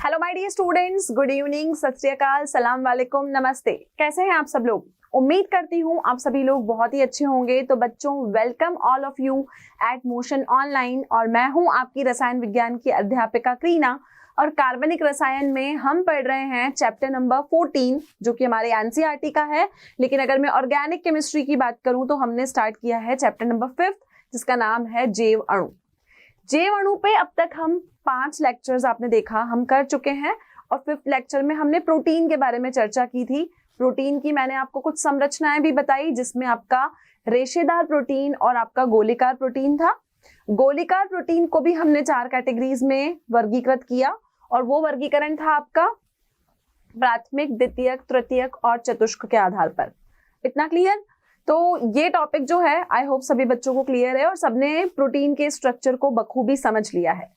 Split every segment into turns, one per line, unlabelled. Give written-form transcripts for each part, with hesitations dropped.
Hello my dear students, good evening, Sat Sri अकाल, सलाम वालेकुम, नमस्ते। कैसे हैं आप सब लोग? उम्मीद करती हूँ आप सभी लोग बहुत ही अच्छे होंगे। तो बच्चों, welcome all of you at Motion online. और मैं हूँ आपकी रसायन विज्ञान की अध्यापिका क्रीना। और कार्बनिक रसायन में हम पढ़ रहे हैं चैप्टर नंबर 14, जो कि हमारे एनसीईआरटी का है। लेकिन अगर मैं ऑर्गेनिक केमिस्ट्री की बात करूं तो हमने स्टार्ट किया है चैप्टर नंबर 5, जिसका नाम है जैव अणु। जैव अणु पे अब तक हम 5 लेक्चर्स आपने देखा हम कर चुके हैं। और 5th लेक्चर में हमने प्रोटीन के बारे में चर्चा की थी। प्रोटीन की मैंने आपको कुछ संरचनाएं भी बताई, जिसमें आपका रेशेदार प्रोटीन और आपका गोलीकार प्रोटीन था। गोलीकार प्रोटीन को भी हमने 4 कैटेगरीज में वर्गीकृत किया, और वो वर्गीकरण था आपका प्राथमिक, द्वितीयक, तृतीयक और चतुष्क के आधार पर। इतना क्लियर? तो ये टॉपिक जो है, आई होप सभी बच्चों को क्लियर है और सबने प्रोटीन के स्ट्रक्चर को बखूबी समझ लिया है।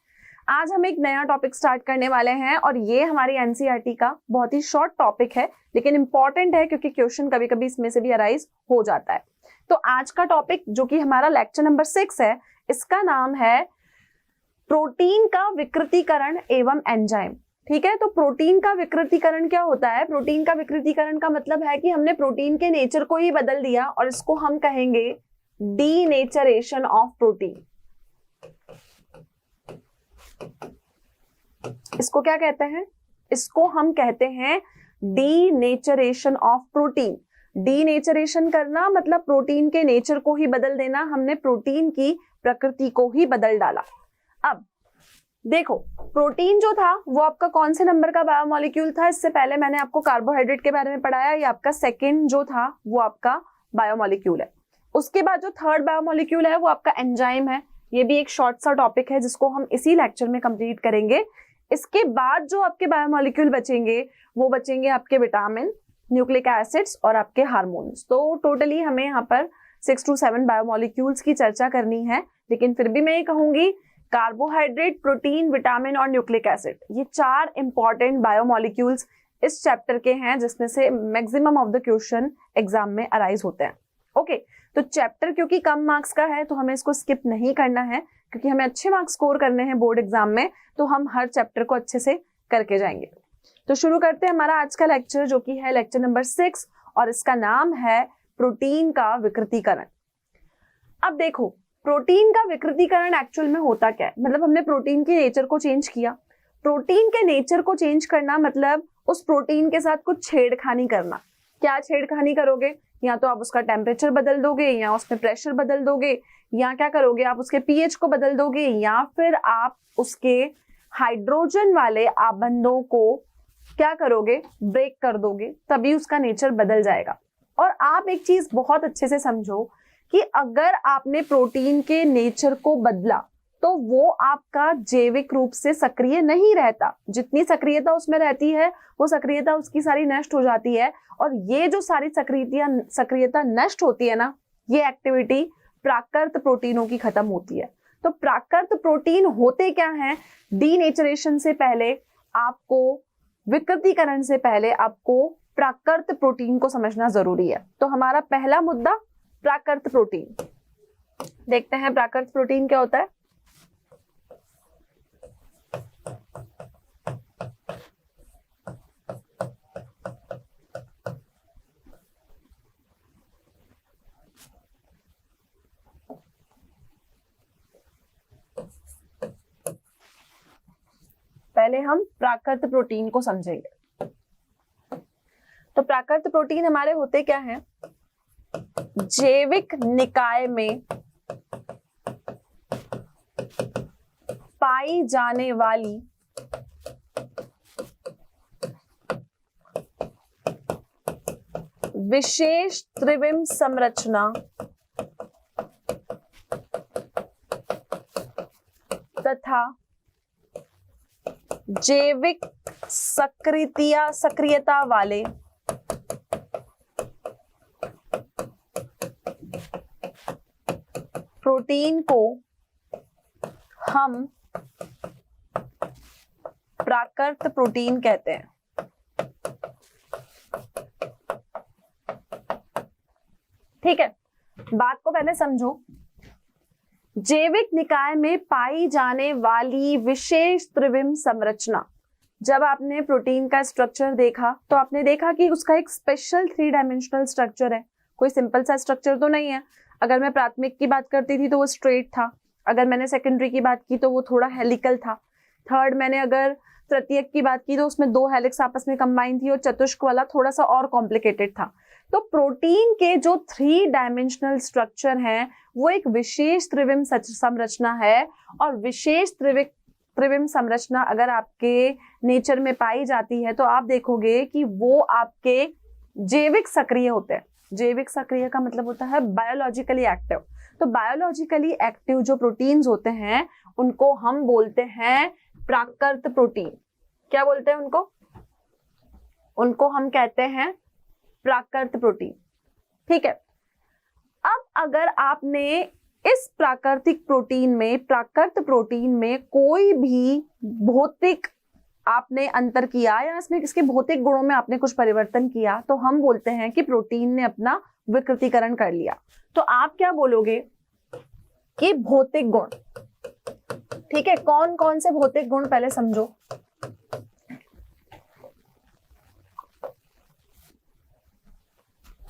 आज हम एक नया टॉपिक स्टार्ट करने वाले हैं, और ये हमारी एनसीईआरटी का बहुत ही शॉर्ट टॉपिक है, लेकिन इंपॉर्टेंट है क्योंकि क्वेश्चन कभी कभी इसमें से भी अराइज हो जाता है। तो आज का टॉपिक, जो कि हमारा लेक्चर नंबर 6 है, इसका नाम है प्रोटीन का विकृतीकरण एवं एंजाइम। ठीक है, तो प्रोटीन का विकृतीकरण क्या होता है? प्रोटीन का विकृतीकरण का मतलब है कि हमने प्रोटीन के नेचर को ही बदल दिया, और इसको हम कहेंगे डीनेचरेशन ऑफ प्रोटीन। इसको क्या कहते हैं? इसको हम कहते हैं डीनेचरेशन ऑफ प्रोटीन। डीनेचरेशन करना मतलब प्रोटीन के नेचर को ही बदल देना। हमने प्रोटीन की प्रकृति को ही बदल डाला। अब देखो, प्रोटीन जो था वो आपका कौन से नंबर का बायोमोलिक्यूल था? इससे पहले मैंने आपको कार्बोहाइड्रेट के बारे में पढ़ाया। ये आपका सेकंड जो था वो आपका बायोमोलिक्यूल है। उसके बाद जो थर्ड बायोमोलिक्यूल है वो आपका एंजाइम है। ये भी एक शॉर्ट सा टॉपिक है जिसको हम इसी लेक्चर में कंप्लीट करेंगे। इसके बाद जो आपके बायोमोलिक्यूल बचेंगे वो बचेंगे आपके विटामिन, न्यूक्लिक एसिड्स और आपके हार्मोन्स। तो टोटली हमें यहाँ पर 6 to 7 बायोमोलिक्यूल्स की चर्चा करनी है। लेकिन फिर भी मैं ये कहूंगी, कार्बोहाइड्रेट, प्रोटीन, विटामिन और न्यूक्लिक एसिड, ये 4 इंपॉर्टेंट बायोमोलिक्यूल्स इस चैप्टर के हैं, जिसमें से maximum of the question exam में अराइज होते हैं। ओके, तो चैप्टर क्योंकि कम मार्क्स का है तो हमें इसको स्किप नहीं करना है, क्योंकि हमें अच्छे मार्क्स स्कोर करने हैं बोर्ड एग्जाम में। तो हम हर चैप्टर को अच्छे से करके जाएंगे। तो शुरू करते हैं हमारा आज का लेक्चर, जो कि है लेक्चर नंबर 6, और इसका नाम है प्रोटीन का विकृतीकरण। अब देखो, प्रोटीन का विकृतीकरण एक्चुअल में होता क्या है? मतलब हमने प्रोटीन के नेचर को चेंज किया। प्रोटीन के नेचर को चेंज करना मतलब उस प्रोटीन के साथ कुछ छेड़खानी करना। क्या छेड़खानी करोगे? या तो आप उसका टेम्परेचर बदल दोगे, या उसमें प्रेशर बदल दोगे, या क्या करोगे, आप उसके पीएच को बदल दोगे, या फिर आप उसके हाइड्रोजन वाले आबंधों को क्या करोगे, ब्रेक कर दोगे, तभी उसका नेचर बदल जाएगा। और आप एक चीज बहुत अच्छे से समझो कि अगर आपने प्रोटीन के नेचर को बदला तो वो आपका जैविक रूप से सक्रिय नहीं रहता। जितनी सक्रियता उसमें रहती है वो सक्रियता उसकी सारी नष्ट हो जाती है। और ये जो सारी सक्रियता नष्ट होती है ना, ये एक्टिविटी प्राकृत प्रोटीनों की खत्म होती है। तो प्राकृत प्रोटीन होते क्या हैं? डीनेचरेशन से पहले आपको, विकृतीकरण से पहले आपको प्राकृत प्रोटीन को समझना जरूरी है। तो हमारा पहला मुद्दा प्राकृत प्रोटीन। देखते हैं प्राकृत प्रोटीन क्या होता है। पहले हम प्राकृत प्रोटीन को समझेंगे। तो प्राकृत प्रोटीन हमारे होते क्या हैं? जैविक निकाय में पाई जाने वाली विशेष त्रिविम संरचना तथा जैविक सक्रियता वाले प्रोटीन को हम प्राकृत प्रोटीन कहते हैं। ठीक है, बात को पहले समझो। जैविक निकाय में पाई जाने वाली विशेष त्रिविम संरचना, जब आपने प्रोटीन का स्ट्रक्चर देखा तो आपने देखा कि उसका एक स्पेशल 3 डायमेंशनल स्ट्रक्चर है, कोई सिंपल सा स्ट्रक्चर तो नहीं है। अगर मैं प्राथमिक की बात करती थी तो वो स्ट्रेट था, अगर मैंने सेकेंडरी की बात की तो वो थोड़ा हेलिकल था, थर्ड मैंने अगर तृतीयक की बात की तो उसमें 2 हेलिक्स आपस में कंबाइन थी, और चतुष्क वाला थोड़ा सा और कॉम्प्लिकेटेड था। तो प्रोटीन के जो 3 डायमेंशनल स्ट्रक्चर हैं वो एक विशेष त्रिविम संरचना है, और विशेष त्रिविम संरचना अगर आपके नेचर में पाई जाती है तो आप देखोगे कि वो आपके जैविक सक्रिय होते हैं। जैविक सक्रिय का मतलब होता है बायोलॉजिकली एक्टिव। तो बायोलॉजिकली एक्टिव जो प्रोटीन्स होते हैं उनको हम बोलते हैं प्राकृत प्रोटीन। क्या बोलते हैं उनको? उनको हम कहते हैं प्राकृत प्रोटीन। ठीक है, अब अगर आपने इस प्राकृत प्रोटीन में कोई भी भौतिक आपने अंतर किया या इसमें इसके भौतिक गुणों में आपने कुछ परिवर्तन किया तो हम बोलते हैं कि प्रोटीन ने अपना विकृतीकरण कर लिया। तो आप क्या बोलोगे कि भौतिक गुण। ठीक है, कौन कौन से भौतिक गुण पहले समझो।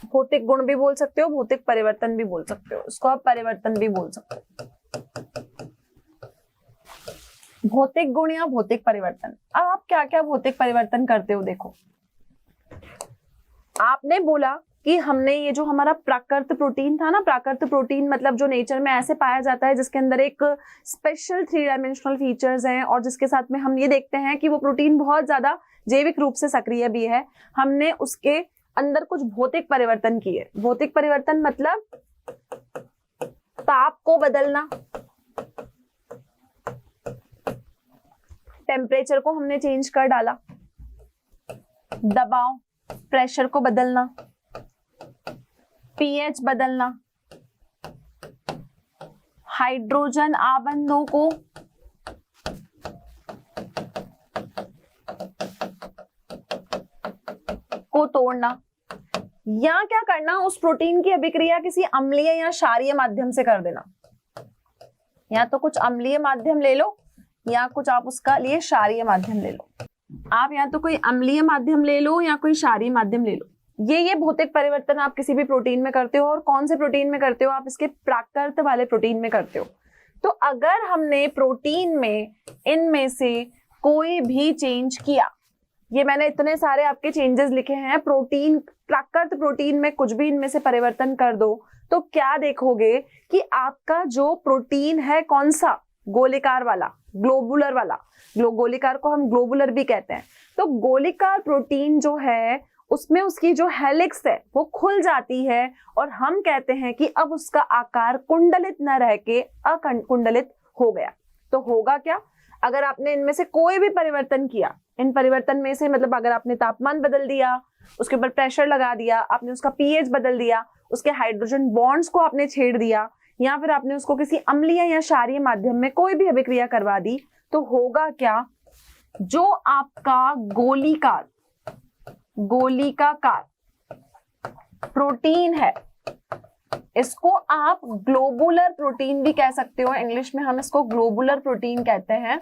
भौतिक गुण भी बोल सकते हो, भौतिक परिवर्तन भी बोल सकते हो, इसको आप परिवर्तन भी बोल सकते हो। भौतिक गुण या भौतिक परिवर्तन। अब आप क्या क्या भौतिक परिवर्तन करते हो देखो। आपने बोला कि हमने ये जो हमारा प्राकृत प्रोटीन था ना, प्राकृत प्रोटीन मतलब जो नेचर में ऐसे पाया जाता है जिसके अंदर एक स्पेशल 3 डायमेंशनल फीचर्स हैं और जिसके साथ में हम ये देखते हैं कि वो प्रोटीन बहुत ज्यादा जैविक रूप से सक्रिय भी है। हमने उसके अंदर कुछ भौतिक परिवर्तन किए। भौतिक परिवर्तन मतलब ताप को बदलना, टेम्परेचर को हमने चेंज कर डाला, दबाव प्रेशर को बदलना, पीएच बदलना, हाइड्रोजन आबंधों को तोड़ना, या क्या करना, उस प्रोटीन की अभिक्रिया किसी अम्लीय या क्षारीय माध्यम से कर देना। या तो कुछ अम्लीय माध्यम ले लो या कुछ आप उसका लिए क्षारीय माध्यम ले लो। आप या तो कोई अम्लीय माध्यम ले लो या कोई क्षारीय माध्यम ले लो। ये भौतिक परिवर्तन आप किसी भी प्रोटीन में करते हो। और कौन से प्रोटीन में करते हो? आप इसके प्राकृत वाले प्रोटीन में करते हो। तो अगर हमने प्रोटीन में इनमें से कोई भी चेंज किया, ये मैंने इतने सारे आपके चेंजेस लिखे हैं, प्रोटीन प्राकृत प्रोटीन में कुछ भी इनमें से परिवर्तन कर दो तो क्या देखोगे कि आपका जो प्रोटीन है कौन सा, गोलीकार वाला, ग्लोबुलर वाला, गोलीकार को हम ग्लोबुलर भी कहते हैं। तो गोलीकार प्रोटीन जो है उसमें उसकी जो हेलिक्स है वो खुल जाती है और हम कहते हैं कि अब उसका आकार कुंडलित न रह के अकुंडलित हो गया। तो होगा क्या? अगर आपने इनमें से कोई भी परिवर्तन किया, इन परिवर्तन में से मतलब अगर आपने तापमान बदल दिया, उसके ऊपर प्रेशर लगा दिया, आपने उसका पीएच बदल दिया, उसके हाइड्रोजन बॉन्ड्स को आपने छेड़ दिया, या फिर आपने उसको किसी अम्लीय या क्षारीय माध्यम में कोई भी अभिक्रिया करवा दी, तो होगा क्या? जो आपका गोलिकाकार प्रोटीन है, इसको आप ग्लोबुलर प्रोटीन भी कह सकते हो। इंग्लिश में हम इसको ग्लोबुलर प्रोटीन कहते हैं।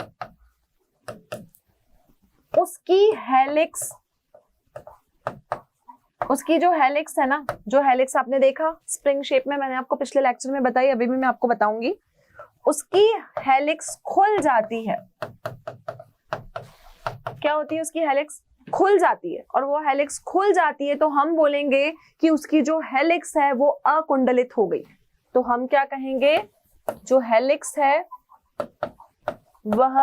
उसकी जो हेलिक्स है ना, जो हेलिक्स आपने देखा स्प्रिंग शेप में, मैंने आपको पिछले लेक्चर में बताई, अभी भी मैं आपको बताऊंगी, उसकी हेलिक्स खुल जाती है। क्या होती है? उसकी हेलिक्स खुल जाती है। और वो हेलिक्स खुल जाती है तो हम बोलेंगे कि उसकी जो हेलिक्स है वो अकुंडलित हो गई। तो हम क्या कहेंगे? जो हेलिक्स है वह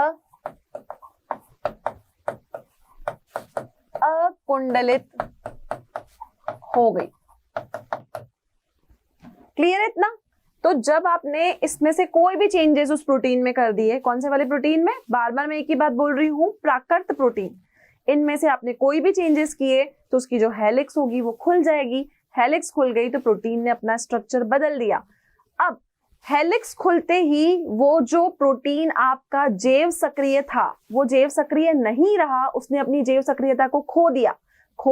अकुंडलित हो गई। क्लियर है इतना? तो जब आपने इसमें से कोई भी चेंजेस उस प्रोटीन में कर दिए, कौन से वाले प्रोटीन में? बार बार मैं एक ही बात बोल रही हूं, प्राकृत प्रोटीन, इनमें से आपने कोई भी चेंजेस किए तो उसकी जो हेलिक्स होगी वो खुल जाएगी। हेलिक्स खुल गई तो प्रोटीन ने अपना स्ट्रक्चर बदल दिया। अब हेलिक्स खुलते ही वो जो प्रोटीन आपका जैव सक्रिय था वो जैव सक्रिय नहीं रहा, उसने अपनी जैव सक्रियता को खो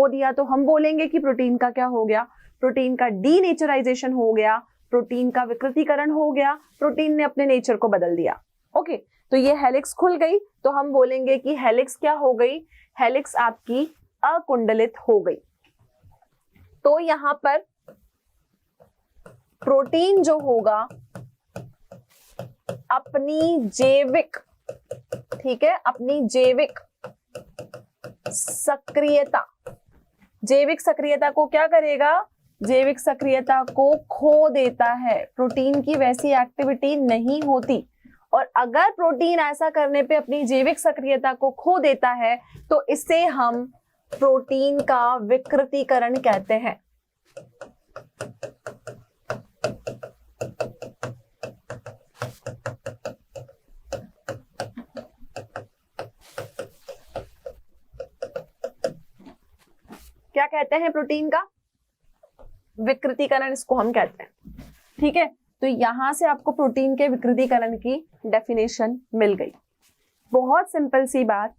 दिया तो हम बोलेंगे कि प्रोटीन का क्या हो गया? प्रोटीन का डीनेचराइजेशन हो गया, प्रोटीन का विकृतीकरण हो गया, प्रोटीन ने अपने नेचर को बदल दिया। ओके, तो ये हेलिक्स खुल गई, तो हम बोलेंगे कि हेलिक्स क्या हो गई, हेलिक्स आपकी अकुंडलित हो गई। तो यहां पर प्रोटीन जो होगा अपनी जैविक, ठीक है, अपनी जैविक सक्रियता, जैविक सक्रियता को क्या करेगा, जैविक सक्रियता को खो देता है। प्रोटीन की वैसी एक्टिविटी नहीं होती, और अगर प्रोटीन ऐसा करने पे अपनी जैविक सक्रियता को खो देता है तो इसे हम प्रोटीन का विकृतीकरण कहते हैं। क्या कहते हैं, प्रोटीन का विकृतीकरण इसको हम कहते हैं। ठीक है, तो यहां से आपको प्रोटीन के विकृतीकरण की डेफिनेशन मिल गई। बहुत सिंपल सी बात,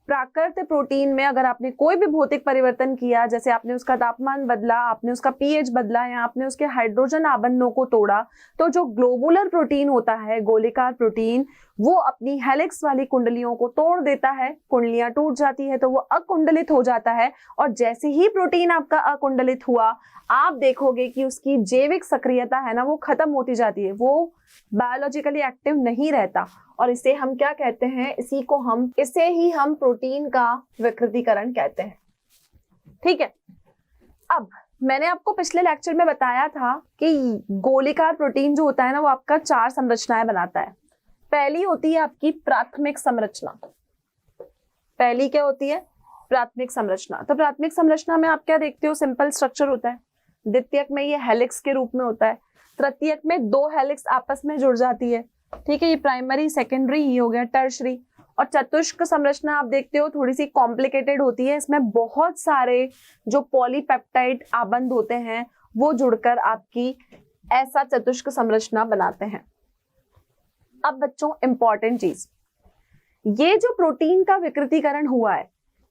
प्राकृत प्रोटीन में अगर आपने कोई भी भौतिक परिवर्तन किया, जैसे आपने उसका तापमान बदला, आपने उसका पीएच बदला, या आपने उसके हाइड्रोजन आबंधों को तोड़ा, तो जो ग्लोबुलर प्रोटीन होता है, गोलीकार प्रोटीन, वो अपनी हेलिक्स वाली कुंडलियों को तोड़ देता है, कुंडलियां टूट जाती है तो वो अकुंडलित हो जाता है। और जैसे ही प्रोटीन आपका अकुंडलित हुआ, आप देखोगे कि उसकी जैविक सक्रियता है ना, वो खत्म होती जाती है, वो बायोलॉजिकली एक्टिव नहीं रहता, और इसे हम क्या कहते हैं, इसे ही हम प्रोटीन का विकृतीकरण कहते हैं। ठीक है, अब मैंने आपको पिछले लेक्चर में बताया था कि गोलीकार प्रोटीन जो होता है ना, वो आपका 4 संरचनाएं बनाता है। पहली होती है आपकी प्राथमिक संरचना। पहली क्या होती है, प्राथमिक संरचना। तो प्राथमिक संरचना में आप क्या देखते हो, सिंपल स्ट्रक्चर होता है। द्वितीयक में ये हेलिक्स के रूप में होता है, तृतीयक में 2 हेलिक्स आपस में जुड़ जाती है, ठीक है, ये प्राइमरी, सेकेंडरी ही हो गया, टर्शरी। और चतुष्क संरचना आप देखते हो थोड़ी सी कॉम्प्लिकेटेड होती है, इसमें बहुत सारे जो पॉलीपेप्टाइड आबंध होते हैं वो जुड़कर आपकी ऐसा चतुष्क संरचना बनाते हैं। अब बच्चों इंपॉर्टेंट चीज, ये जो प्रोटीन का विकृतीकरण हुआ है,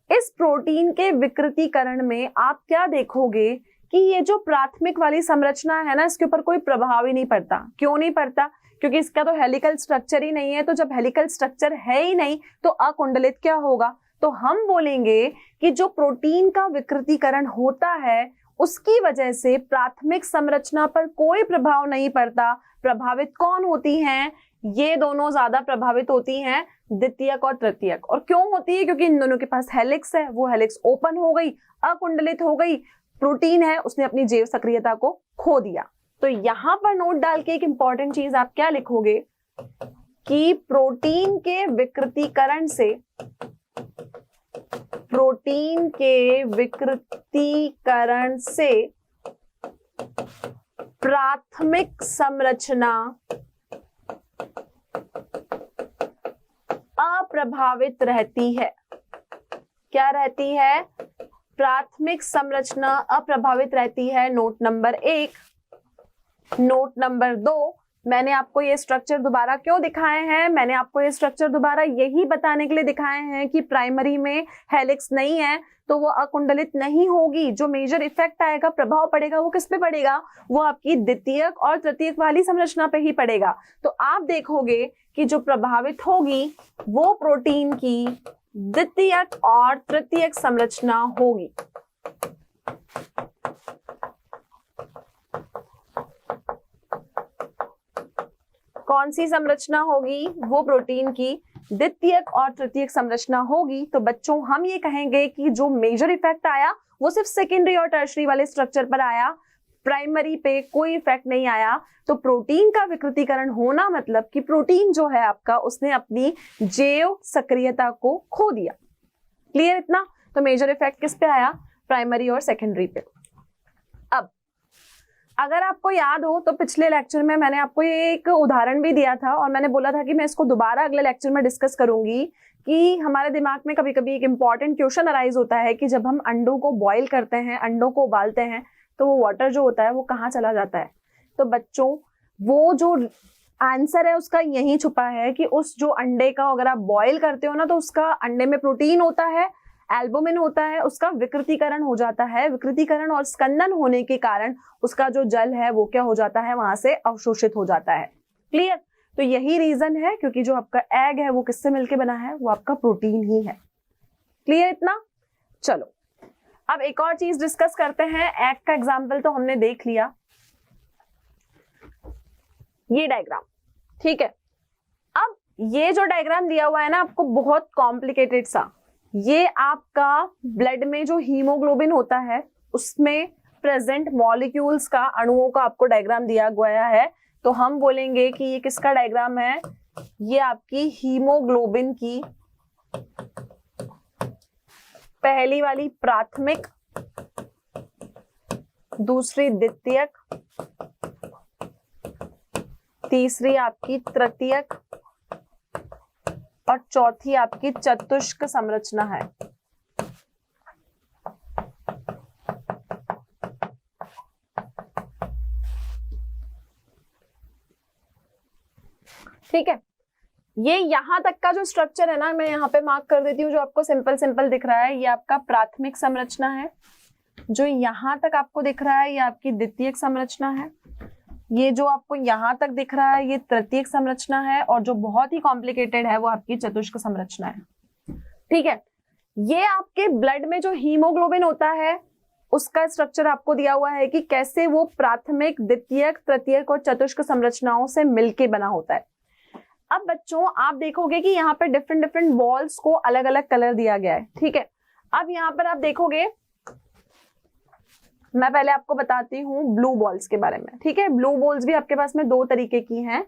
इस प्रोटीन के विकृतीकरण में आप क्या देखोगे कि ये जो प्राथमिक वाली संरचना है ना, इसके ऊपर कोई प्रभाव ही नहीं पड़ता। क्यों नहीं पड़ता, क्योंकि इसका तो हेलिकल स्ट्रक्चर ही नहीं है। तो जब हेलिकल स्ट्रक्चर है ही नहीं तो अकुंडलित क्या होगा, तो हम बोलेंगे कि जो प्रोटीन का विकृतीकरण होता है उसकी वजह से प्राथमिक संरचना पर कोई प्रभाव नहीं पड़ता। प्रभावित कौन होती हैं, ये दोनों ज्यादा प्रभावित होती हैं, द्वितीयक और तृतीयक। और क्यों होती है, क्योंकि इन दोनों के पास हेलिक्स है, वो हेलिक्स ओपन हो गई, अकुंडलित हो गई। प्रोटीन है, उसने अपनी जैव सक्रियता को खो दिया। तो यहां पर नोट डाल के एक इंपॉर्टेंट चीज आप क्या लिखोगे कि प्रोटीन के विकृतीकरण से प्राथमिक संरचना अप्रभावित रहती है। क्या रहती है, प्राथमिक संरचना अप्रभावित रहती है। Note number 1। नोट नंबर 2, मैंने आपको ये स्ट्रक्चर दोबारा क्यों दिखाए हैं, मैंने आपको ये स्ट्रक्चर दोबारा यही बताने के लिए दिखाए हैं कि प्राइमरी में हेलिक्स नहीं है तो वो अकुंडलित नहीं होगी। जो मेजर इफेक्ट आएगा, प्रभाव पड़ेगा, वो किस पे पड़ेगा, वो आपकी द्वितीयक और तृतीयक वाली संरचना पे ही पड़ेगा। तो आप देखोगे कि जो प्रभावित होगी वो प्रोटीन की द्वितीयक और तृतीयक संरचना होगी। कौन सी संरचना होगी, वो प्रोटीन की द्वितीयक और तृतीयक संरचना होगी। तो बच्चों हम ये कहेंगे कि जो मेजर इफेक्ट आया वो सिर्फ सेकेंडरी और टर्शरी वाले स्ट्रक्चर पर आया, प्राइमरी पे कोई इफेक्ट नहीं आया। तो प्रोटीन का विकृतीकरण होना मतलब कि प्रोटीन जो है आपका, उसने अपनी जैव सक्रियता को खो दिया। क्लियर इतना? तो मेजर इफेक्ट किस पे आया, प्राइमरी और सेकेंडरी पे। अब अगर आपको याद हो तो पिछले लेक्चर में मैंने आपको ये एक उदाहरण भी दिया था और मैंने बोला था कि मैं इसको दोबारा अगले लेक्चर में डिस्कस करूंगी कि हमारे दिमाग में कभी कभी एक इंपॉर्टेंट क्वेश्चन अराइज होता है कि जब हम अंडों को बॉईल करते हैं, अंडों को उबालते हैं, तो वो वाटर जो होता है वो कहाँ चला जाता है। तो बच्चों वो जो आंसर है उसका यही छुपा है कि उस जो अंडे का अगर आप बॉईल करते हो ना, तो उसका अंडे में प्रोटीन होता है, एल्बुमिन होता है, उसका विकृतीकरण हो जाता है। विकृतीकरण और स्कंदन होने के कारण उसका जो जल है वो क्या हो जाता है, वहां से अवशोषित हो जाता है। क्लियर? तो यही रीजन है, क्योंकि जो आपका एग है वो किससे मिलके बना है, वो आपका प्रोटीन ही है। क्लियर इतना? चलो अब एक और चीज डिस्कस करते हैं। एग का एग्जाम्पल तो हमने देख लिया, ये डायग्राम, ठीक है। अब ये जो डायग्राम दिया हुआ है ना आपको, बहुत कॉम्प्लिकेटेड सा, ये आपका ब्लड में जो हीमोग्लोबिन होता है उसमें प्रेजेंट मॉलिक्यूल्स का, अणुओं का आपको डायग्राम दिया गया है। तो हम बोलेंगे कि ये किसका डायग्राम है, ये आपकी हीमोग्लोबिन की पहली वाली प्राथमिक, दूसरी द्वितीयक, तीसरी आपकी तृतीयक और चौथी आपकी चतुष्क संरचना है। ठीक है, ये यहां तक का जो स्ट्रक्चर है ना, मैं यहाँ पे मार्क कर देती हूँ, जो आपको सिंपल सिंपल दिख रहा है, ये आपका प्राथमिक संरचना है। जो यहां तक आपको दिख रहा है ये आपकी द्वितीयक संरचना है। ये जो आपको यहां तक दिख रहा है ये तृतीयक संरचना है, और जो बहुत ही कॉम्प्लिकेटेड है वो आपकी चतुष्क संरचना है। ठीक है, ये आपके ब्लड में जो हीमोग्लोबिन होता है उसका स्ट्रक्चर आपको दिया हुआ है कि कैसे वो प्राथमिक, द्वितीयक, तृतीयक और चतुष्क संरचनाओं से मिलके बना होता है। अब बच्चों आप देखोगे कि यहाँ पे डिफरेंट डिफरेंट बॉल्स को अलग अलग कलर दिया गया है। ठीक है, अब यहाँ पर आप देखोगे, मैं पहले आपको बताती हूँ ब्लू बॉल्स के बारे में। ठीक है, ब्लू बॉल्स भी आपके पास में दो तरीके की हैं,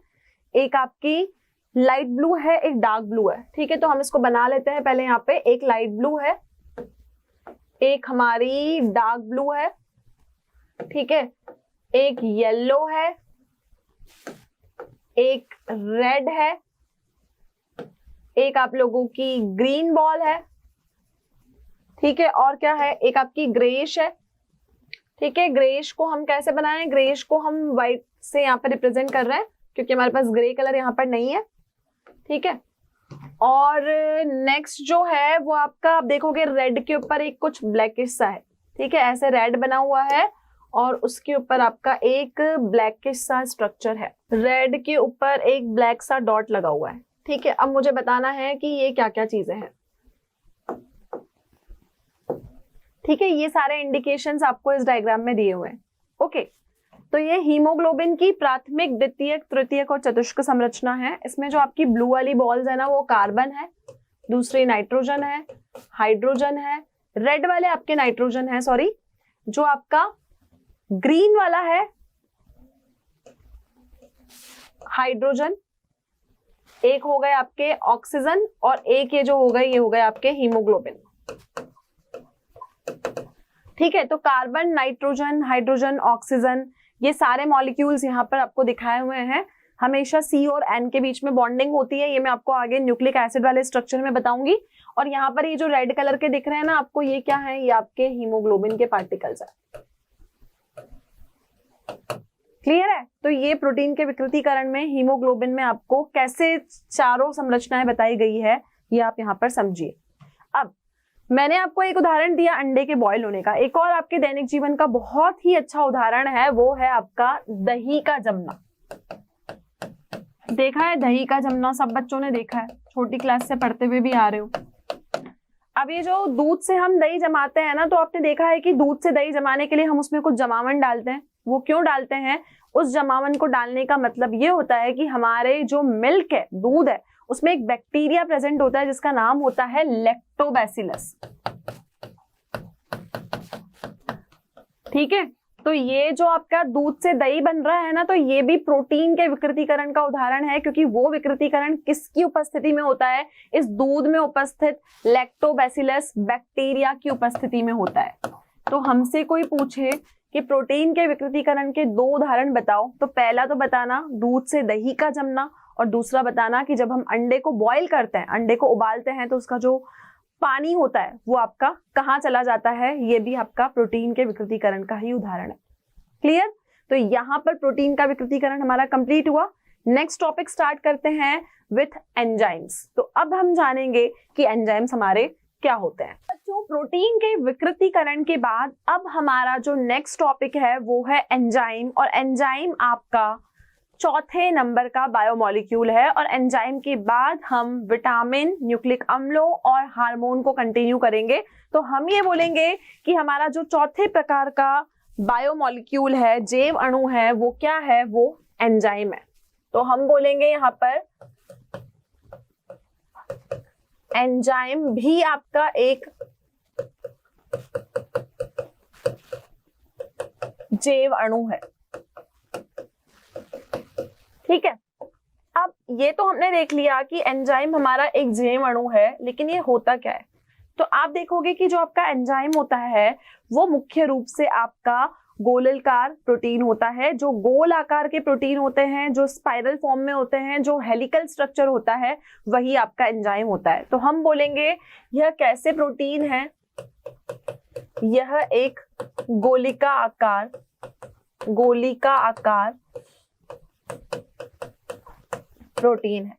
एक आपकी लाइट ब्लू है, एक डार्क ब्लू है। ठीक है, तो हम इसको बना लेते हैं। पहले यहाँ पे एक लाइट ब्लू है, एक हमारी डार्क ब्लू है, ठीक है, एक येलो है, एक रेड है, एक आप लोगों की ग्रीन बॉल है, ठीक है, और क्या है, एक आपकी ग्रेइश है। ठीक है, ग्रेइश को हम कैसे बनाएं, ग्रेइश को हम व्हाइट से यहाँ पर रिप्रेजेंट कर रहे हैं क्योंकि हमारे पास ग्रे कलर यहाँ पर नहीं है। ठीक है, और नेक्स्ट जो है वो आपका, आप देखोगे रेड के ऊपर एक कुछ ब्लैकिश सा है। ठीक है, ऐसे रेड बना हुआ है और उसके ऊपर आपका एक ब्लैकिश सा स्ट्रक्चर है, रेड के ऊपर एक ब्लैक सा डॉट लगा हुआ है। ठीक है, अब मुझे बताना है कि ये क्या क्या चीजें हैं। ठीक है, ये सारे इंडिकेशंस आपको इस डायग्राम में दिए हुए हैं। ओके, तो ये हीमोग्लोबिन की प्राथमिक, द्वितीयक, तृतीयक और चतुष्क संरचना है। इसमें जो आपकी ब्लू वाली बॉल्स है ना वो कार्बन है, दूसरी नाइट्रोजन है, हाइड्रोजन है, रेड वाले आपके नाइट्रोजन है, सॉरी, जो आपका ग्रीन वाला है हाइड्रोजन, एक हो गए आपके ऑक्सीजन और एक ये जो हो गए, ये हो गए आपके हीमोग्लोबिन। ठीक है, तो कार्बन, नाइट्रोजन, हाइड्रोजन, ऑक्सीजन, ये सारे मॉलिक्यूल्स यहाँ पर आपको दिखाए हुए हैं। हमेशा C और N के बीच में बॉन्डिंग होती है, ये मैं आपको आगे न्यूक्लिक एसिड वाले स्ट्रक्चर में बताऊंगी। और यहाँ पर ये जो रेड कलर के दिख रहे हैं ना आपको, ये क्या है, ये आपके हीमोग्लोबिन के पार्टिकल्स है। क्लियर है? तो ये प्रोटीन के विकृतीकरण में हीमोग्लोबिन में आपको कैसे चारों संरचनाएं बताई गई है, ये आप यहाँ पर समझिए। अब मैंने आपको एक उदाहरण दिया अंडे के बॉयल होने का, एक और आपके दैनिक जीवन का बहुत ही अच्छा उदाहरण है, वो है आपका दही का जमना। देखा है दही का जमना? सब बच्चों ने देखा है, छोटी क्लास से पढ़ते हुए भी आ रहे हो। अब ये जो दूध से हम दही जमाते हैं ना, तो आपने देखा है कि दूध से दही जमाने के लिए हम उसमें कुछ जमावन डालते हैं। वो क्यों डालते हैं? उस जमावन को डालने का मतलब ये होता है कि हमारे जो मिल्क है, दूध है, उसमें एक बैक्टीरिया प्रेजेंट होता है जिसका नाम होता है लैक्टोबैसिलस। ठीक है, तो ये जो आपका दूध से दही बन रहा है ना, तो ये भी प्रोटीन के विकृतीकरण का उदाहरण है, क्योंकि वो विकृतीकरण किसकी उपस्थिति में होता है? इस दूध में उपस्थित लैक्टोबैसिलस बैक्टीरिया की उपस्थिति में होता है। तो हमसे कोई पूछे कि प्रोटीन के विकृतीकरण के दो उदाहरण बताओ, तो पहला तो बताना दूध से दही का जमना, और दूसरा बताना कि जब हम अंडे को बॉईल करते हैं, अंडे को उबालते हैं, तो उसका जो पानी होता है वो आपका कहाँ चला जाता है। ये भी आपका प्रोटीन के विकृतीकरण का ही उदाहरण है। क्लियर? तो यहाँ पर प्रोटीन का विकृतीकरण हमारा कंप्लीट हुआ। नेक्स्ट टॉपिक स्टार्ट करते हैं विथ एंजाइम्स। तो अब हम जानेंगे कि एंजाइम्स हमारे क्या होते हैं। बच्चों, प्रोटीन के विकृतीकरण के बाद अब हमारा जो नेक्स्ट टॉपिक है वो है एंजाइम। और एंजाइम आपका चौथे नंबर का बायोमोलिक्यूल है। और एंजाइम के बाद हम विटामिन, न्यूक्लिक अम्लों और हार्मोन को कंटिन्यू करेंगे। तो हम ये बोलेंगे कि हमारा जो चौथे प्रकार का बायोमोलिक्यूल है, जैव अणु है, वो क्या है? वो एंजाइम है। तो हम बोलेंगे यहाँ पर एंजाइम भी आपका एक जैव अणु है। ठीक है, अब ये तो हमने देख लिया कि एंजाइम हमारा एक जैव अणु है, लेकिन ये होता क्या है? तो आप देखोगे कि जो आपका एंजाइम होता है वो मुख्य रूप से आपका गोलाकार प्रोटीन होता है। जो गोल आकार के प्रोटीन होते हैं, जो स्पाइरल फॉर्म में होते हैं, जो हेलिकल स्ट्रक्चर होता है, वही आपका एंजाइम होता है। तो हम बोलेंगे यह कैसे प्रोटीन है? यह एक गोलिका आकार प्रोटीन है।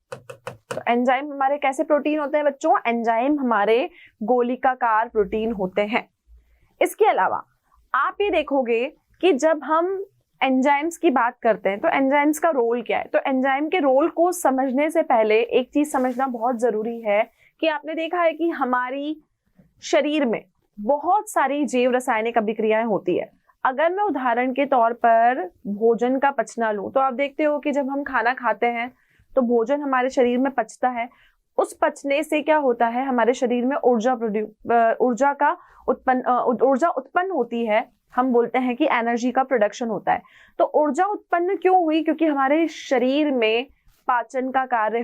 तो एंजाइम हमारे कैसे प्रोटीन होते हैं बच्चों? एंजाइम हमारे गोलिकाकार प्रोटीन होते हैं। इसके अलावा आप ये देखोगे कि जब हम एंजाइम्स की बात करते हैं तो एंजाइम्स का रोल क्या है? तो एंजाइम के रोल को समझने से पहले एक चीज समझना बहुत जरूरी है कि आपने देखा है कि हमारी शरीर में बहुत सारी जैव रासायनिक अभिक्रियाएं होती है। अगर मैं उदाहरण के तौर पर भोजन का पचना लूं, तो आप देखते हो कि जब हम खाना खाते हैं तो भोजन हमारे शरीर में पचता है। उस पचने से क्या होता है? हमारे शरीर में ऊर्जा उत्पन्न होती है। हम बोलते हैं कि एनर्जी का प्रोडक्शन होता है। तो ऊर्जा उत्पन्न क्यों हुई? क्योंकि हमारे शरीर में पाचन का कार्य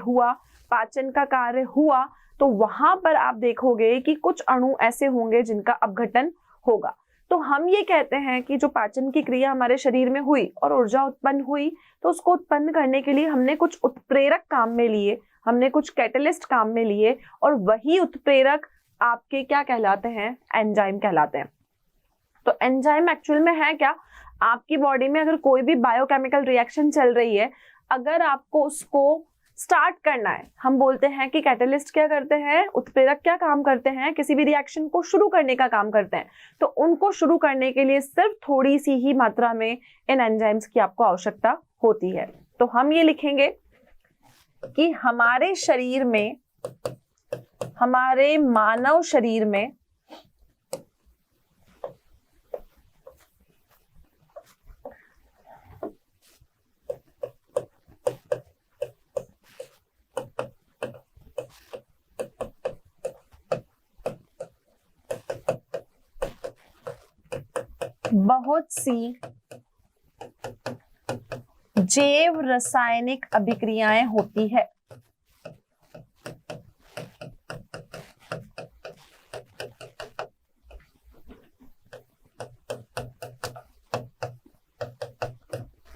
हुआ तो वहां पर आप देखोगे कि कुछ अणु ऐसे होंगे जिनका अपघटन होगा। तो हम ये कहते हैं कि जो पाचन की क्रिया हमारे शरीर में हुई और ऊर्जा उत्पन्न हुई, तो उसको उत्पन्न करने के लिए हमने कुछ उत्प्रेरक काम में लिए, हमने कुछ कैटलिस्ट काम में लिए, और वही उत्प्रेरक आपके क्या कहलाते हैं? एंजाइम कहलाते हैं। तो एंजाइम एक्चुअल में है क्या? आपकी बॉडी में अगर कोई भी बायोकेमिकल रिएक्शन चल रही है, अगर आपको उसको स्टार्ट करना है, हम बोलते हैं कि कैटलिस्ट क्या करते हैं? उत्प्रेरक क्या काम करते हैं? किसी भी रिएक्शन को शुरू करने का काम करते हैं। तो उनको शुरू करने के लिए सिर्फ थोड़ी सी ही मात्रा में इन एंजाइम्स की आपको आवश्यकता होती है। तो हम ये लिखेंगे कि हमारे शरीर में, हमारे मानव शरीर में बहुत सी जैव रासायनिक अभिक्रियाएं होती है।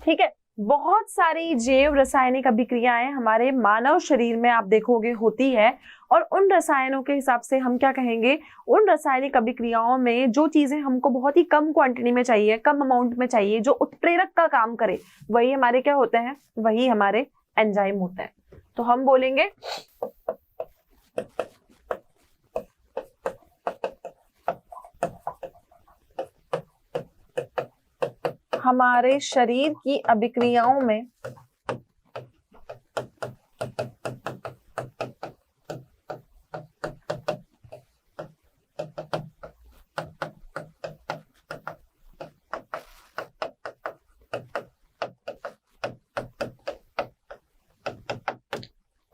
ठीक है, बहुत सारी जैव रासायनिक अभिक्रियाएं हमारे मानव शरीर में आप देखोगे होती है। और उन रसायनों के हिसाब से हम क्या कहेंगे? उन रासायनिक अभिक्रियाओं में जो चीजें हमको बहुत ही कम क्वांटिटी में चाहिए, कम अमाउंट में चाहिए, जो उत्प्रेरक का काम करे, वही हमारे क्या होते हैं? वही हमारे एंजाइम होते हैं। तो हम बोलेंगे हमारे शरीर की अभिक्रियाओं में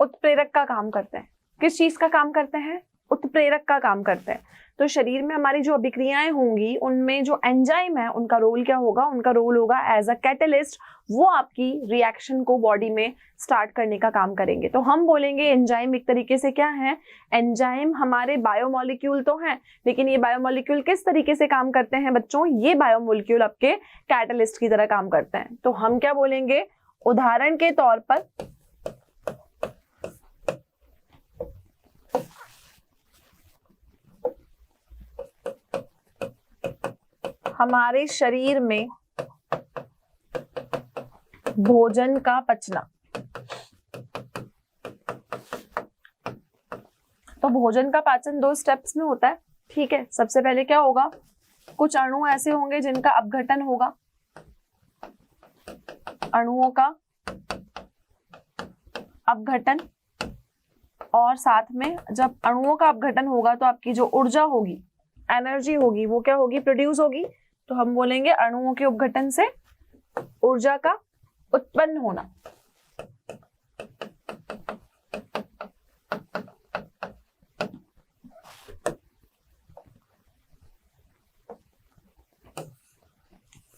उत्प्रेरक का काम करते हैं। किस चीज का काम करते हैं? उत्प्रेरक का काम करते हैं। तो शरीर में हमारी जो अभिक्रियाएं होंगी उनमें जो एंजाइम है उनका रोल क्या होगा? उनका रोल होगा एज अ कैटलिस्ट। वो आपकी रिएक्शन को बॉडी में स्टार्ट करने का काम करेंगे। तो हम बोलेंगे एंजाइम एक तरीके से क्या है? एंजाइम हमारे बायोमोलिक्यूल तो हैं, लेकिन ये बायोमोलिक्यूल किस तरीके से काम करते हैं बच्चों? ये बायोमोलिक्यूल आपके कैटलिस्ट की तरह काम करते हैं। तो हम क्या बोलेंगे? उदाहरण के तौर पर हमारे शरीर में भोजन का पचना। तो भोजन का पाचन 2 स्टेप्स में होता है। ठीक है, सबसे पहले क्या होगा? कुछ अणु ऐसे होंगे जिनका अपघटन होगा, अणुओं का अपघटन, और साथ में जब अणुओं का अपघटन होगा तो आपकी जो ऊर्जा होगी, एनर्जी होगी, वो क्या होगी, प्रोड्यूस होगी। तो हम बोलेंगे अणुओं के अपघटन से ऊर्जा का उत्पन्न होना।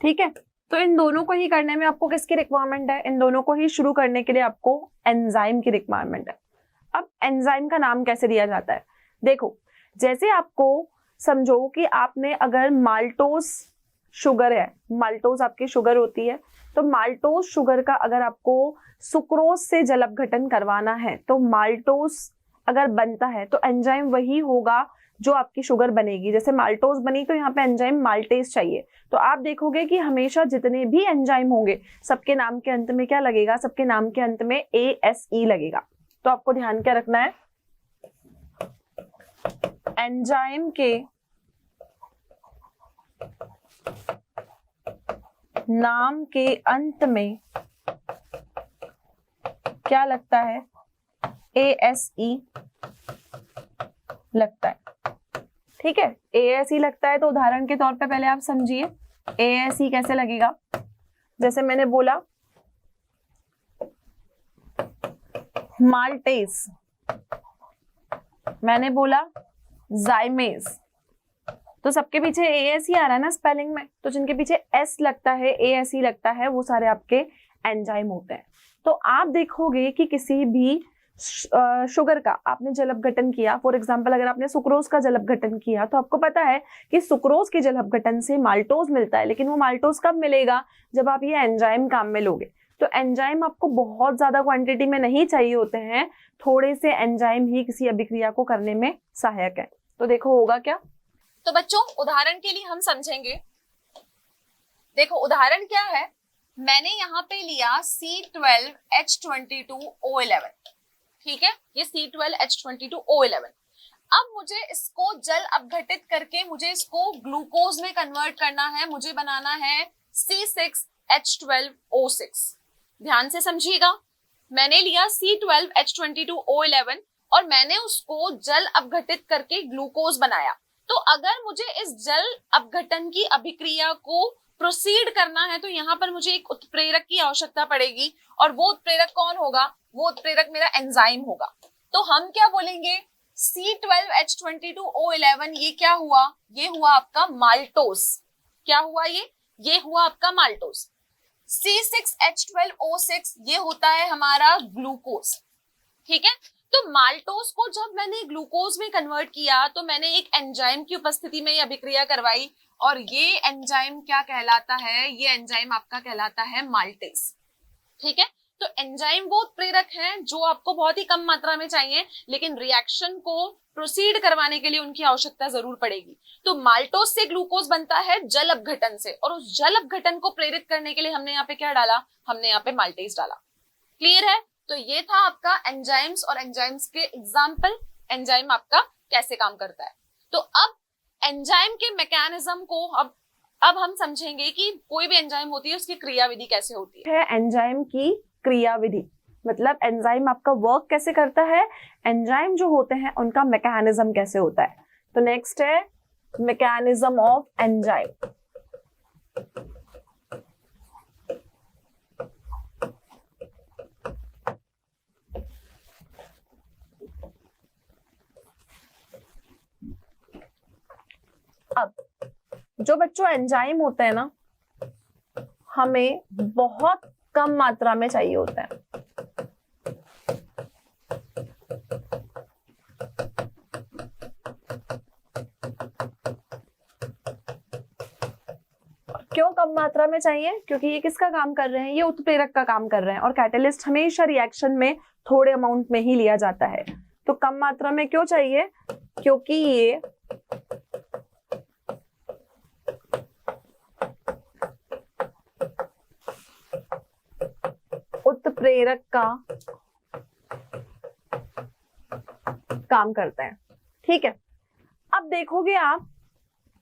ठीक है, तो इन दोनों को ही करने में आपको किसकी रिक्वायरमेंट है? इन दोनों को ही शुरू करने के लिए आपको एंजाइम की रिक्वायरमेंट है। अब एंजाइम का नाम कैसे दिया जाता है? देखो, जैसे आपको समझो कि आपने अगर माल्टोस शुगर है, माल्टोस आपकी शुगर होती है, तो माल्टोस शुगर का अगर आपको सुक्रोज से जल अपघटन करवाना है, तो माल्टोस अगर बनता है तो एंजाइम वही होगा जो आपकी शुगर बनेगी। जैसे माल्टोस बनी तो यहाँ पे एंजाइम माल्टेस चाहिए। तो आप देखोगे कि हमेशा जितने भी एंजाइम होंगे सबके नाम के अंत में क्या लगेगा? सबके नाम के अंत में ASE लगेगा। तो आपको ध्यान क्या रखना है? एंजाइम के नाम के अंत में क्या लगता है? ASE लगता है। ठीक है, ASE लगता है तो उदाहरण के तौर पे पहले आप समझिए ASE कैसे लगेगा। जैसे मैंने बोला माल्टेस, मैंने बोला जाइमेज, तो सबके पीछे ASE आ रहा है ना स्पेलिंग में, तो जिनके पीछे S लगता है, ASE लगता है, वो सारे आपके एंजाइम होते हैं। तो आप देखोगे कि किसी भी शुगर का आपने जल अपघटन किया, फॉर एग्जांपल अगर आपने सुक्रोज का जल अपघटन किया, तो आपको पता है कि सुक्रोज के जल अपघटन से माल्टोज मिलता है, लेकिन वो माल्टोज कब मिलेगा? जब आप ये एंजाइम काम में लोगे। तो एंजाइम आपको बहुत ज्यादा क्वांटिटी में नहीं चाहिए होते हैं, थोड़े से एंजाइम ही किसी अभिक्रिया को करने में सहायक है। तो देखो होगा क्या?
तो बच्चों उदाहरण के लिए हम समझेंगे। देखो उदाहरण क्या है, मैंने यहाँ पे लिया C12H22O11, ठीक है, ये C12H22O11। अब मुझे इसको जल अपघटित करके मुझे इसको ग्लूकोज में कन्वर्ट करना है, मुझे बनाना है C6H12O6। ध्यान से समझिएगा, मैंने लिया C12H22O11 और मैंने उसको जल अपघटित करके ग्लूकोज बनाया। तो अगर मुझे इस जल अपघटन की अभिक्रिया को प्रोसीड करना है तो यहाँ पर मुझे एक उत्प्रेरक की आवश्यकता पड़ेगी, और वो उत्प्रेरक कौन होगा? वो उत्प्रेरक मेरा एंजाइम होगा। तो हम क्या बोलेंगे? C12H22O11 ये क्या हुआ? ये हुआ आपका माल्टोस। क्या हुआ ये हुआ आपका माल्टोस। C6H12O6 ये होता है हमारा ग्लूकोज। ठीक है, तो माल्टोस को जब मैंने ग्लूकोज में कन्वर्ट किया तो मैंने एक एंजाइम की उपस्थिति में ये अभिक्रिया करवाई, और ये एंजाइम क्या कहलाता है? ये एंजाइम आपका कहलाता है माल्टेस। ठीक है, तो एंजाइम वो उत्प्रेरक हैं जो आपको बहुत ही कम मात्रा में चाहिए, लेकिन रिएक्शन को प्रोसीड करवाने के लिए उनकी आवश्यकता जरूर पड़ेगी। तो माल्टोस से ग्लूकोज बनता है जल अपघटन से, और उस जल अपघटन को प्रेरित करने के लिए हमने यहाँ पे क्या डाला? हमने यहाँ पे माल्टेस डाला। क्लियर है? तो ये था आपका एंजाइम्स और एंजाइम्स के एग्जाम्पल, एंजाइम आपका कैसे काम करता है। तो अब एंजाइम के मैकेनिज्म को अब हम समझेंगे कि कोई भी एंजाइम होती है उसकी क्रियाविधि कैसे होती है।
एंजाइम की क्रियाविधि मतलब एंजाइम आपका वर्क कैसे करता है, एंजाइम जो होते हैं उनका मैकेनिज्म कैसे होता है। तो नेक्स्ट है मैकेनिज्म ऑफ एंजाइम। अब जो बच्चों एंजाइम होते हैं ना, हमें बहुत कम मात्रा में चाहिए होता है। क्यों कम मात्रा में चाहिए? क्योंकि ये किसका काम कर रहे हैं? ये उत्प्रेरक का काम कर रहे हैं, और कैटलिस्ट हमेशा रिएक्शन में थोड़े अमाउंट में ही लिया जाता है। तो कम मात्रा में क्यों चाहिए? क्योंकि ये उत्प्रेरक का काम करते हैं। ठीक है, अब देखोगे आप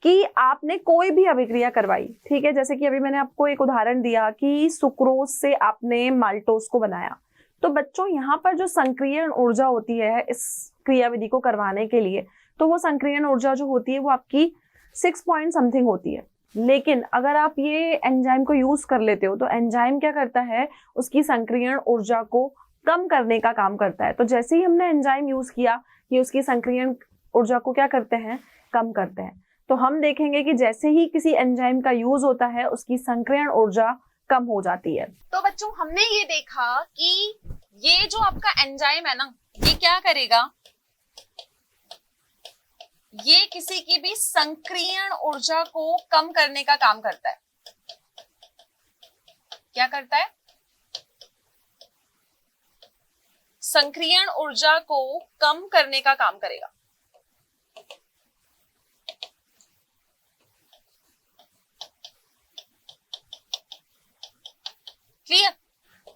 कि आपने कोई भी अभिक्रिया करवाई, ठीक है, जैसे कि अभी मैंने आपको एक उदाहरण दिया कि सुक्रोज से आपने माल्टोज को बनाया, तो बच्चों यहाँ पर जो संक्रियण ऊर्जा होती है इस क्रियाविधि को करवाने के लिए, तो वो संक्रियण ऊर्जा जो होती है वो आपकी 6 पॉइंट समथिंग होती है। लेकिन अगर आप ये एंजाइम को यूज कर लेते हो तो एंजाइम क्या करता है, उसकी संक्रियण ऊर्जा को कम करने का काम करता है। तो जैसे ही हमने एंजाइम यूज किया, ये उसकी संक्रियण ऊर्जा को क्या करते हैं, कम करते हैं। तो हम देखेंगे कि जैसे ही किसी एंजाइम का यूज होता है उसकी संक्रियण ऊर्जा कम हो जाती है।
तो बच्चों हमने ये देखा कि ये जो आपका एंजाइम है ना, ये क्या करेगा, ये किसी की भी संक्रियण ऊर्जा को कम करने का काम करता है। क्या करता है, संक्रियण ऊर्जा को कम करने का काम करेगा। क्लियर।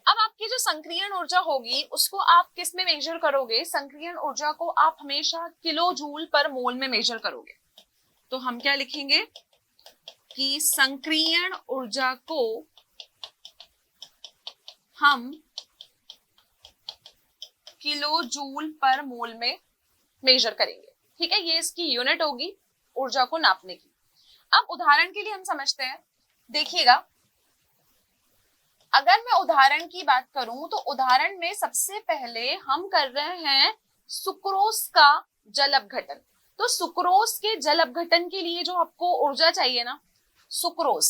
अब आपकी जो संक्रियण ऊर्जा होगी उसको आप किस में मेजर करोगे, संक्रियण ऊर्जा को आप हमेशा किलो जूल पर मोल में मेजर करोगे। तो हम क्या लिखेंगे कि संक्रियण ऊर्जा को हम किलो जूल पर मोल में मेजर करेंगे। ठीक है, ये इसकी यूनिट होगी ऊर्जा को नापने की। अब उदाहरण के लिए हम समझते हैं, देखिएगा अगर मैं उदाहरण की बात करूं तो उदाहरण में सबसे पहले हम कर रहे हैं सुक्रोज का जल अपघटन। तो सुक्रोज के जल अपघटन के लिए जो आपको ऊर्जा चाहिए ना, सुक्रोज,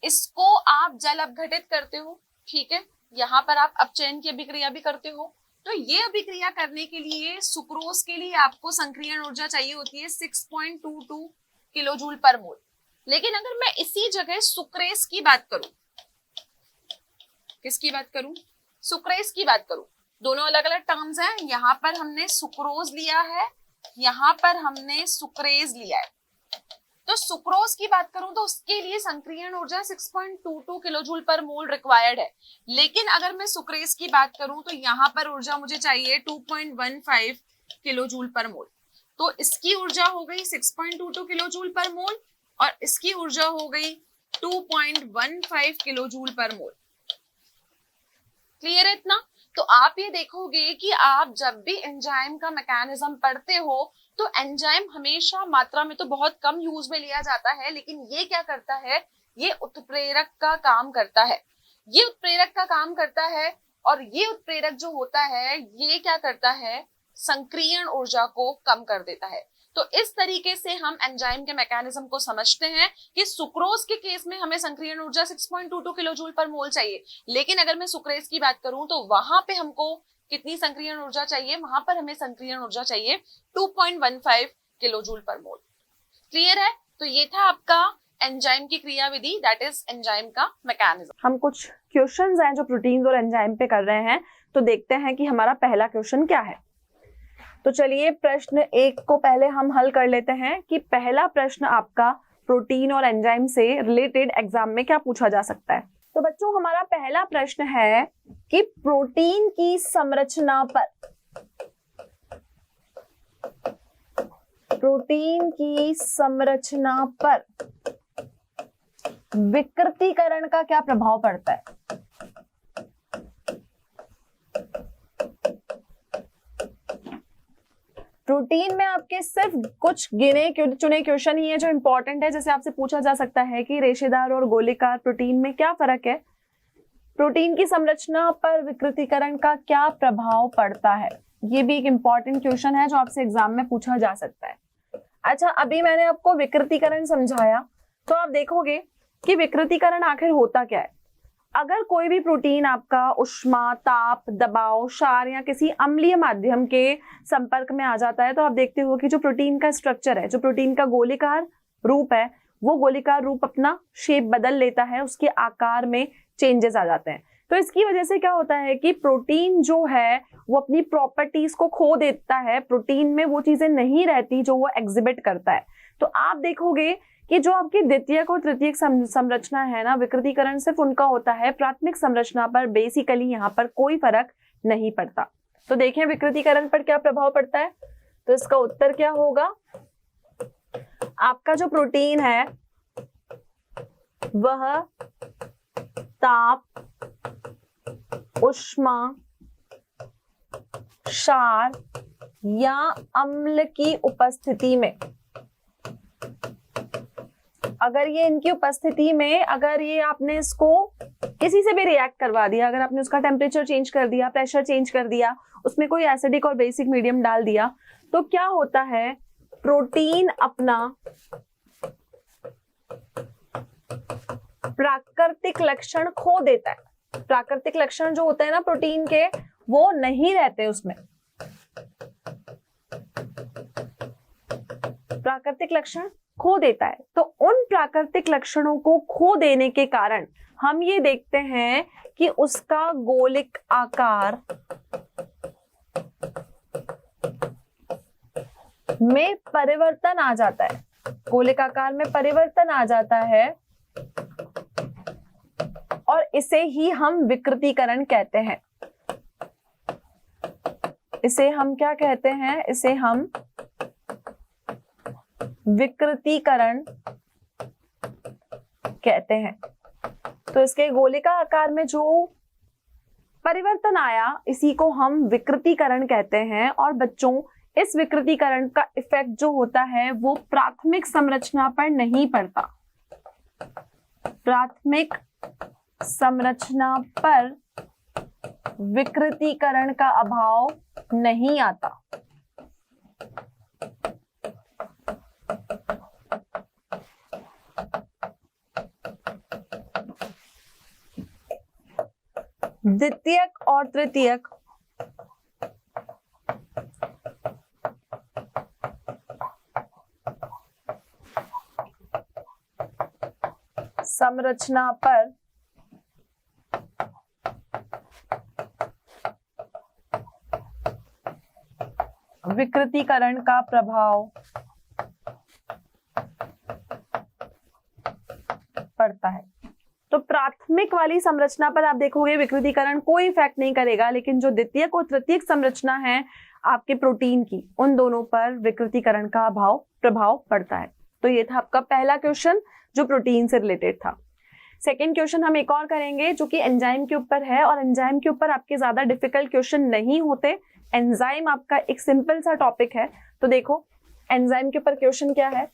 इसको आप जल अपघटित करते हो, ठीक है, यहां पर आप अपचयन की अभिक्रिया भी करते हो। तो ये अभिक्रिया करने के लिए सुक्रोज के लिए आपको संक्रियण ऊर्जा चाहिए होती है 6.22 किलो जूल पर मोल। लेकिन अगर मैं इसी जगह सुक्रेज की बात करूं, किसकी बात करूं, सुक्रेज की बात करूं, दोनों अलग अलग टर्म्स हैं। यहां पर हमने सुक्रोज लिया है, यहां पर हमने सुक्रेज लिया है। तो सुक्रोज की बात करूं तो उसके लिए संक्रियण ऊर्जा 6.22 किलो जूल पर मोल रिक्वायर्ड है। लेकिन अगर मैं सुक्रेज की बात करूं तो यहां पर ऊर्जा मुझे चाहिए 2.15 किलो जूल पर मोल। तो इसकी ऊर्जा हो गई 6.22 किलो जूल पर मोल और इसकी ऊर्जा हो गई 2.15 किलो जूल पर मोल। क्लियर है इतना? तो आप ये देखोगे कि आप जब भी एंजाइम का मैकेनिज्म पढ़ते हो तो एंजाइम हमेशा मात्रा में तो बहुत कम यूज में लिया जाता है, लेकिन ये क्या करता है, ये उत्प्रेरक का काम करता है। ये उत्प्रेरक का काम करता है और ये उत्प्रेरक जो होता है ये क्या करता है, संक्रियण ऊर्जा को कम कर देता है। तो इस तरीके से हम एंजाइम के मैकेनिज्म को समझते हैं कि सुक्रोज के केस में हमें संक्रियण ऊर्जा 6.22 किलो जूल पर मोल चाहिए। लेकिन अगर मैं सुक्रेज की बात करूं तो वहां पे हमको कितनी संक्रियण ऊर्जा चाहिए, वहां पर हमें संक्रियण ऊर्जा चाहिए 2.15 किलो जूल पर मोल। क्लियर है? तो ये था आपका एंजाइम की क्रियाविधि, दैट इज एंजाइम का मैकेनिज्म।
हम कुछ क्वेश्चंस हैं जो प्रोटीन्स और एंजाइम पे कर रहे हैं, तो देखते हैं कि हमारा पहला क्वेश्चन क्या है। तो चलिए प्रश्न 1 को पहले हम हल कर लेते हैं कि पहला प्रश्न आपका प्रोटीन और एंजाइम से रिलेटेड एग्जाम में क्या पूछा जा सकता है। तो बच्चों हमारा पहला प्रश्न है कि प्रोटीन की संरचना पर, प्रोटीन की संरचना पर विकृतीकरण का क्या प्रभाव पड़ता है। प्रोटीन में आपके सिर्फ कुछ गिने चुने क्वेश्चन ही है जो इंपॉर्टेंट है। जैसे आपसे पूछा जा सकता है कि रेशेदार और गोलीकार प्रोटीन में क्या फर्क है, प्रोटीन की संरचना पर विकृतीकरण का क्या प्रभाव पड़ता है, ये भी एक इंपॉर्टेंट क्वेश्चन है जो आपसे एग्जाम में पूछा जा सकता है। अच्छा, अभी मैंने आपको विकृतीकरण समझाया, तो आप देखोगे कि विकृतीकरण आखिर होता क्या है। अगर कोई भी प्रोटीन आपका उष्मा, ताप, दबाव, क्षार या किसी अम्लीय माध्यम के संपर्क में आ जाता है, तो आप देखते हो कि जो प्रोटीन का स्ट्रक्चर है, जो प्रोटीन का गोलीकार रूप है, वो गोलीकार रूप अपना शेप बदल लेता है, उसके आकार में चेंजेस आ जाते हैं। तो इसकी वजह से क्या होता है कि प्रोटीन जो है वो अपनी प्रॉपर्टीज को खो देता है, प्रोटीन में वो चीजें नहीं रहती जो वो एग्जिबिट करता है। तो आप देखोगे कि जो आपकी द्वितीयक और तृतीयक संरचना है ना, विकृतीकरण सिर्फ उनका होता है, प्राथमिक संरचना पर बेसिकली यहाँ पर कोई फर्क नहीं पड़ता। तो देखें विकृतीकरण पर क्या प्रभाव पड़ता है। तो इसका उत्तर क्या होगा? आपका जो प्रोटीन है वह ताप, ऊष्मा, क्षार या अम्ल की उपस्थिति में, अगर ये इनकी उपस्थिति में, अगर ये आपने इसको किसी से भी रिएक्ट करवा दिया, अगर आपने उसका टेम्परेचर चेंज कर दिया, प्रेशर चेंज कर दिया, उसमें कोई एसिडिक और बेसिक मीडियम डाल दिया, तो क्या होता है? प्रोटीन अपना प्राकृतिक लक्षण खो देता है। प्राकृतिक लक्षण जो होते हैं ना प्रोटीन के, वो नहीं रहते उसमें। प्राकृतिक लक्षण खो देता है। तो उन प्राकृतिक लक्षणों को खो देने के कारण हम ये देखते हैं कि उसका गोलिक आकार में परिवर्तन आ जाता है। गोलिक आकार में परिवर्तन आ जाता है और इसे ही हम विकृतीकरण कहते हैं। इसे हम क्या कहते हैं? इसे हम विकृतीकरण कहते हैं। तो इसके गोलिका आकार में जो परिवर्तन आया, इसी को हम विकृतीकरण कहते हैं। और बच्चों, इस विकृतीकरण का इफेक्ट जो होता है वो प्राथमिक संरचना पर नहीं पड़ता। प्राथमिक संरचना पर विकृतीकरण का अभाव नहीं आता। द्वितीयक और तृतीयक संरचना पर विकृतीकरण का प्रभाव पड़ता है। तो प्राथमिक वाली संरचना पर आप देखोगे विकृतीकरण कोई इफेक्ट नहीं करेगा, लेकिन जो द्वितीयक और तृतीयक संरचना है आपके प्रोटीन की, उन दोनों पर विकृतीकरण का प्रभाव पड़ता है। तो ये था आपका पहला क्वेश्चन जो प्रोटीन से रिलेटेड था। सेकेंड क्वेश्चन हम एक और करेंगे जो कि एंजाइम के ऊपर है, और एंजाइम के ऊपर आपके ज्यादा डिफिकल्ट क्वेश्चन नहीं होते। एंजाइम आपका एक सिंपल सा टॉपिक है। तो देखो एंजाइम के ऊपर क्वेश्चन क्या है।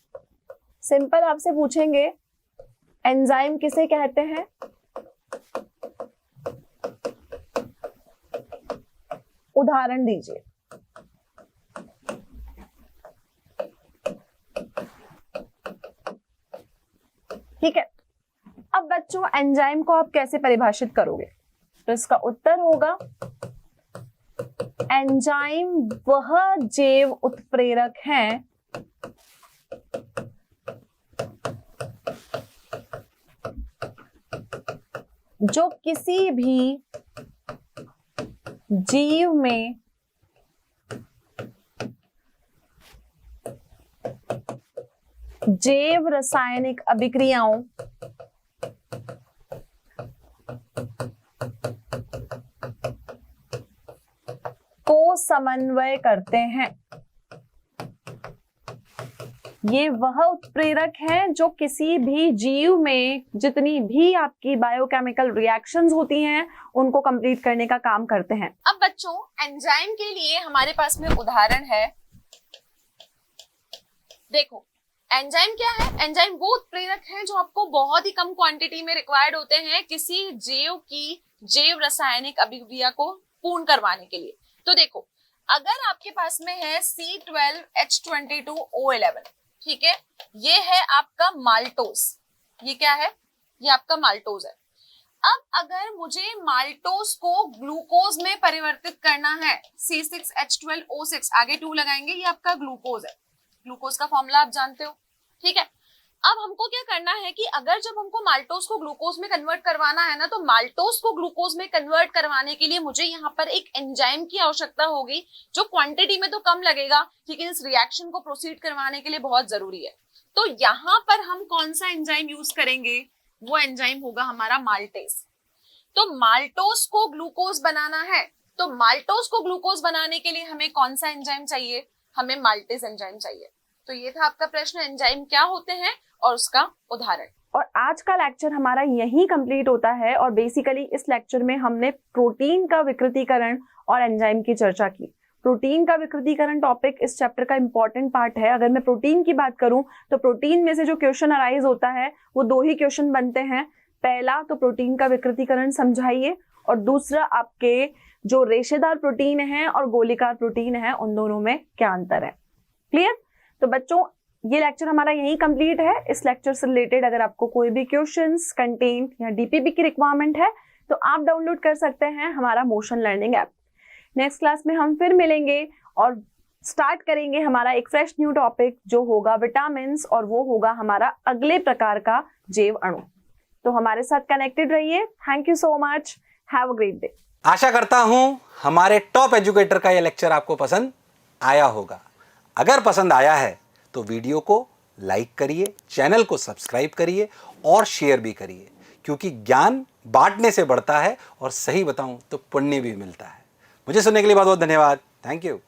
सिंपल आपसे पूछेंगे एंजाइम किसे कहते हैं? उदाहरण दीजिए। ठीक है, अब बच्चों एंजाइम को आप कैसे परिभाषित करोगे? तो इसका उत्तर होगा एंजाइम वह जैव उत्प्रेरक हैं जो किसी भी जीव में जैव रासायनिक अभिक्रियाओं को समन्वय करते हैं। ये वह उत्प्रेरक हैं जो किसी भी जीव में जितनी भी आपकी बायोकेमिकल रिएक्शंस होती हैं उनको कंप्लीट करने का काम करते हैं।
अब बच्चों एंजाइम के लिए हमारे पास में उदाहरण है। देखो एंजाइम क्या है? एंजाइम वो उत्प्रेरक हैं जो आपको बहुत ही कम क्वांटिटी में रिक्वायर्ड होते हैं किसी जीव की जैव रासायनिक अभिक्रिया को पूर्ण करवाने के लिए। तो देखो अगर आपके पास में है C12H22O11, ठीक है, ये है आपका माल्टोज। ये क्या है? ये आपका माल्टोज है। अब अगर मुझे माल्टोज को ग्लूकोज में परिवर्तित करना है, C6H12O6 आगे 2 लगाएंगे, ये आपका ग्लूकोज है। ग्लूकोज का फॉर्मूला आप जानते हो, ठीक है। अब हमको क्या करना है कि अगर जब हमको माल्टोज को ग्लूकोज में कन्वर्ट करवाना है ना, तो माल्टोज को ग्लूकोज में कन्वर्ट करवाने के लिए मुझे यहाँ पर एक एंजाइम की आवश्यकता होगी जो क्वांटिटी में तो कम लगेगा लेकिन इस रिएक्शन को प्रोसीड करवाने के लिए बहुत जरूरी है। तो यहाँ पर हम कौन सा एंजाइम यूज करेंगे? वो एंजाइम होगा हमारा माल्टेज। तो माल्टोज को ग्लूकोज बनाना है, तो माल्टोज को ग्लूकोज बनाने के लिए हमें कौन सा एंजाइम चाहिए? हमें माल्टेज एंजाइम चाहिए। तो ये था आपका प्रश्न, एंजाइम क्या होते हैं और उसका उदाहरण।
और आज का लेक्चर हमारा यही कंप्लीट होता है और बेसिकली इस लेक्चर में हमने प्रोटीन का विकृतीकरण और एंजाइम की चर्चा की। प्रोटीन का विकृतीकरण टॉपिक इस चैप्टर का इंपॉर्टेंट पार्ट है। अगर मैं प्रोटीन की बात करूं तो प्रोटीन में से जो क्वेश्चन अराइज होता है वो 2 ही क्वेश्चन बनते हैं। पहला तो प्रोटीन का विकृतीकरण समझाइए और दूसरा आपके जो रेशेदार प्रोटीन है और गोलीकार प्रोटीन है उन दोनों में क्या अंतर है। क्लियर? तो बच्चों ये लेक्चर हमारा यही कंप्लीट है। इस लेक्चर से रिलेटेड अगर आपको कोई भी क्वेश्चंस, कंटेंट या डीपीपी की रिक्वायरमेंट है तो आप डाउनलोड कर सकते हैं हमारा motion learning app. Next class में हम फिर मिलेंगे और स्टार्ट करेंगे हमारा एक फ्रेश न्यू टॉपिक जो होगा विटामिन्स, और वो होगा हमारा अगले प्रकार का जैव अणु। तो हमारे साथ कनेक्टेड रहिए। Thank you so much, have a great day.
आशा करता हूं हमारे टॉप एजुकेटर का यह लेक्चर आपको पसंद आया होगा। अगर पसंद आया है तो वीडियो को लाइक करिए, चैनल को सब्सक्राइब करिए और शेयर भी करिए, क्योंकि ज्ञान बांटने से बढ़ता है और सही बताऊं तो पुण्य भी मिलता है। मुझे सुनने के लिए बहुत बहुत धन्यवाद। Thank you.